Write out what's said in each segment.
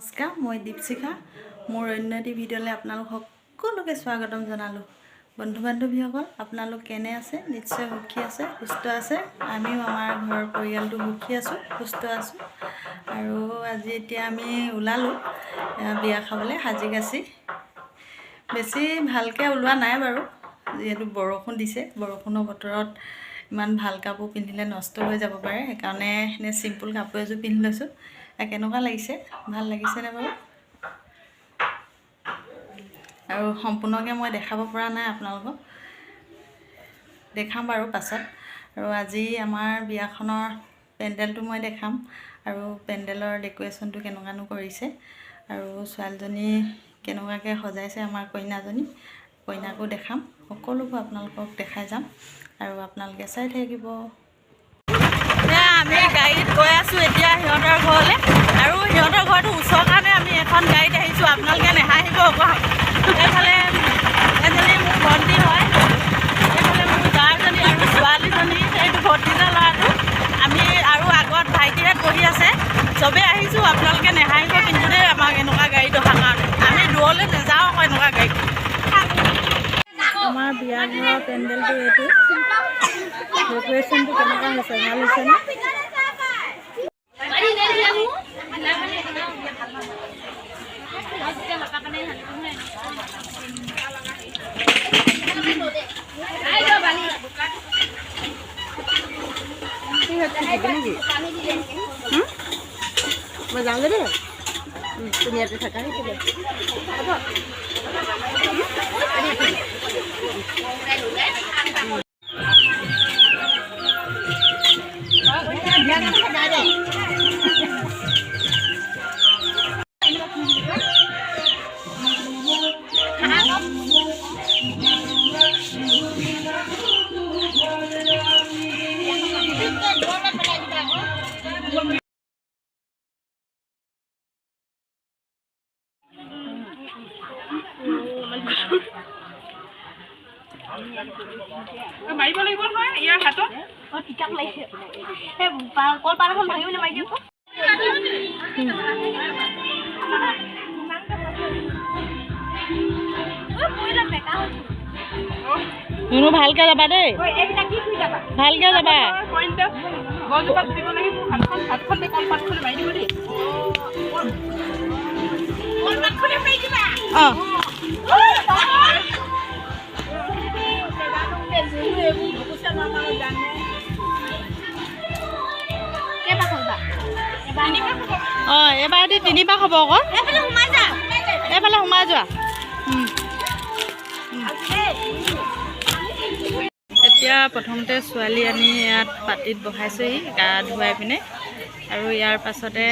নমস্কাৰ, মই দীপশিখা। মোৰ অন্য এটি ভিডিঅ'লৈ আপোনালোক সকলোকে স্বাগতম জনালোঁ। বন্ধু বান্ধৱীসকল, আপোনালোক কেনে আছে? নিশ্চয় সুখী আছে, সুস্থ আছে। আমিও আমাৰ ঘৰৰ পৰিয়ালটো সুখী আছোঁ, সুস্থ আছোঁ। আৰু আজি এতিয়া আমি ওলালোঁ বিয়া খাবলৈ সাজি-কাচি। বেছি ভালকৈ ওলোৱা নাই বাৰু, যিহেতু বৰষুণ দিছে। বৰষুণৰ বতৰত ইমান ভাল কাপোৰ পিন্ধিলে নষ্ট হৈ যাব পাৰে, সেইকাৰণে এনেই চিম্পুল কাপোৰ এযোৰ পিন্ধি লৈছোঁ। কেনেকুৱা লাগিছে? ভাল লাগিছেনে বাৰু? আৰু সম্পূৰ্ণকৈ মই দেখাব পৰা নাই আপোনালোকক, দেখাম বাৰু পাছত। আৰু আজি আমাৰ বিয়াখনৰ পেণ্ডেলটো মই দেখাম, আৰু পেণ্ডেলৰ ডেক'ৰেশ্যনটো কেনেকুৱানো কৰিছে, আৰু ছোৱালীজনী কেনেকুৱাকৈ সজাইছে আমাৰ কইনাজনী, কইনাকো দেখাম। সকলোবোৰ আপোনালোকক দেখাই যাম, আৰু আপোনালোকে চাই থাকিব। আমি গাড়ীত গৈ আছোঁ এতিয়া সিহঁতৰ ঘৰলৈ, আৰু সিহঁতৰ ঘৰটো ওচৰৰ কাৰণে আমি এখন গাড়ীত আহিছোঁ। আপোনালোকে নেহাঁহিব আকৌ। এইফালে এজনী মোৰ ভণ্টি হয়, এইফালে মোৰ জাজনী আৰু ছোৱালীজনী, এইটো ভতিজা ল'ৰাটো। আমি আৰু আগত ভাইটিহঁত বহি আছে। চবেই আহিছোঁ, আপোনালোকে নেহাঁহিব কিন্তু দেই আমাক এনেকুৱা গাড়ীত অহাৰ কাৰণে। আমি দূৰলৈ নাযাওঁ আকৌ এনেকুৱা গাড়ীত। আমাৰ বিয়া ঘৰৰ পেণ্ডেলটো এইটো। ডেক'ৰেশ্যনটো কেনেকুৱা হৈছে? ভাল হৈছেনে? মই যাওঁগে দেই, তুমি ইয়াতে থাকা। মাৰিব লাগিব নহয় ইয়াৰ হাতত। কিতাপ লাগিছে, সেই কলপাত এখন ভাঙিবলৈ মাৰি দিয়ক। ভালকে যাবা দেই, ভালকে যাবা। গছজোপাত দিব লাগিব, হাতখন কলপাতখনে মাৰি দিব দেই। কলপাতখনে মাৰি দিবা। এবাৰ দি 3 পাক হ'ব আকৌ। এইফালে সোমাই যোৱা। এতিয়া প্ৰথমতে ছোৱালী আনি ইয়াত পাতিত বহাইছোঁহি গা ধুৱাই পিনে, আৰু ইয়াৰ পাছতে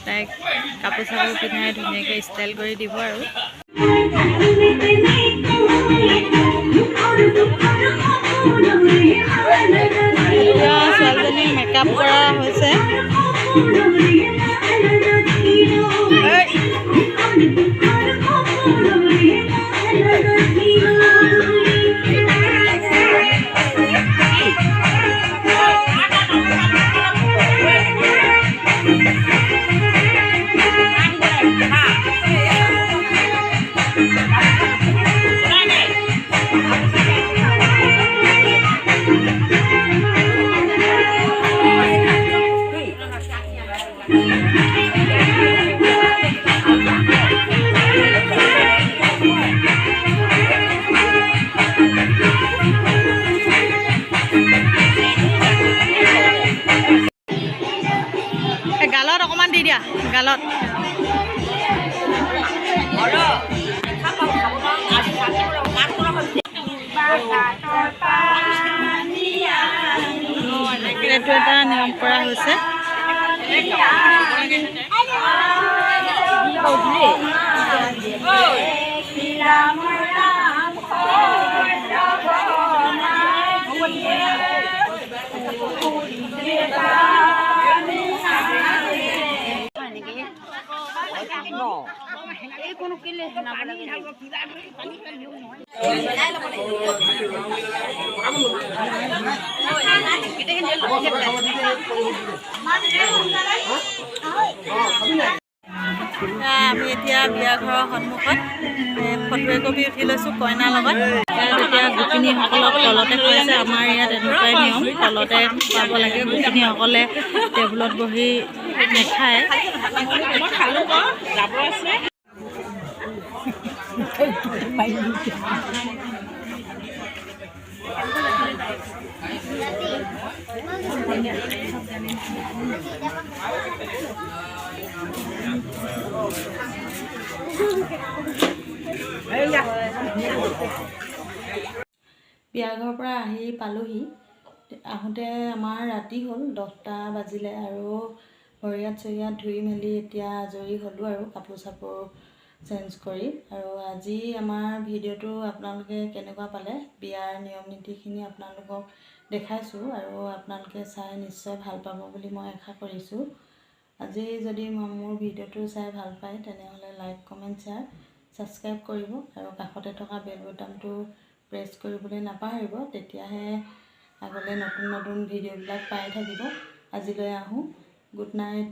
তাইক কাপোৰ চাপোৰ পিন্ধাই ধুনীয়াকৈ ষ্টাইল কৰি দিব। আৰু এতিয়া ছোৱালীজনী মেকআপ কৰা হৈছে। গালত অকণমান দি দিয়া, গালত। এইটো এটা নিয়ম কৰা হৈছে। আমি এতিয়া বিয়া ঘৰৰ সন্মুখত ফটো একপি উঠি লৈছোঁ কইনাৰ লগত। এতিয়া গোপিনীসকলক তলতে খুৱাইছে। আমাৰ ইয়াত এনেকুৱাই নিয়ম, তলতে খুৱাব লাগে। গোপিনীসকলে টেবুলত বহি নেখায়। বিয়াঘৰৰ পৰা আহি পালোহি। আহোঁতে আমাৰ ৰাতি হ'ল, 10টা বাজিলে আৰু ভৰিয়াত চৰিয়াত ধুই মেলি এতিয়া আজৰি হ'লোঁ আৰু কাপোৰ চাপোৰ চেঞ্জ কৰি। আৰু আজি আমাৰ ভিডিঅ'টো আপোনালোকে কেনেকুৱা পালে, বিয়াৰ নিয়ম নীতিখিনি আপোনালোকক দেখাইছোঁ আৰু আপোনালোকে চাই নিশ্চয় ভাল পাব বুলি মই আশা কৰিছোঁ। আজি যদি মোৰ ভিডিঅ'টো চাই ভাল পায় তেনেহ'লে লাইক কমেণ্ট শ্বেয়াৰ ছাবস্ক্ৰাইব কৰিব আৰু কাষতে থকা বেল বুটামটো প্ৰেছ কৰিবলৈ নাপাহৰিব। তেতিয়াহে আগলৈ নতুন নতুন ভিডিঅ'বিলাক পাই থাকিব। আজিলৈ আহোঁ। Good night.